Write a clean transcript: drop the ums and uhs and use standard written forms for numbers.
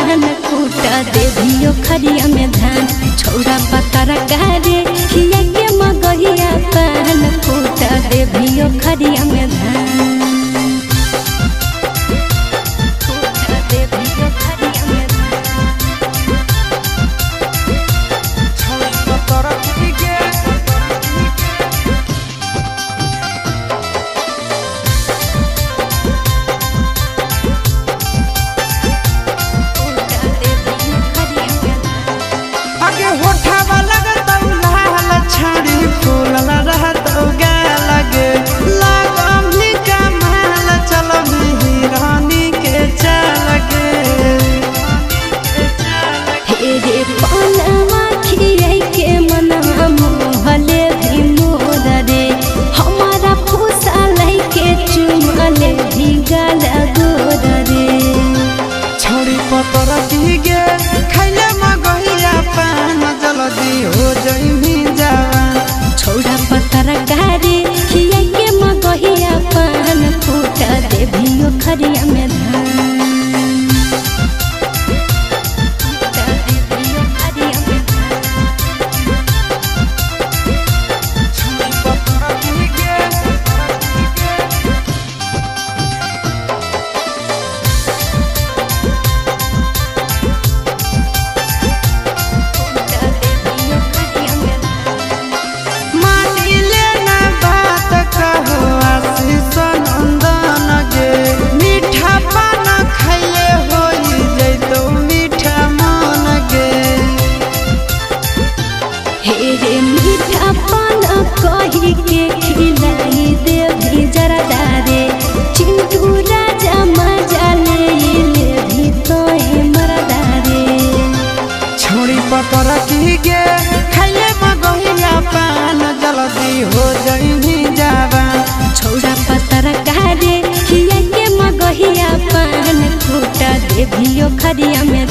पान कूटा देवियो खरिया में धान छोड़ा पतर गारे खिया के मगहिया पान कूटा देवियो खरिया में धान छोड़ा पतर गारे खिया के मगहिया पान कूटा देवियो खरिया में धान मीठा पान कही के खिलाई देवी जरा दारे चिंटू राजा मजा ले भी तो मरदारे छोड़ी पतर की गे खाइले मगहिया पान जल्दी हो जइनी जावा छोड़ा पतर गारे खिया के मगहिया पान कूटा देवियो खरिया में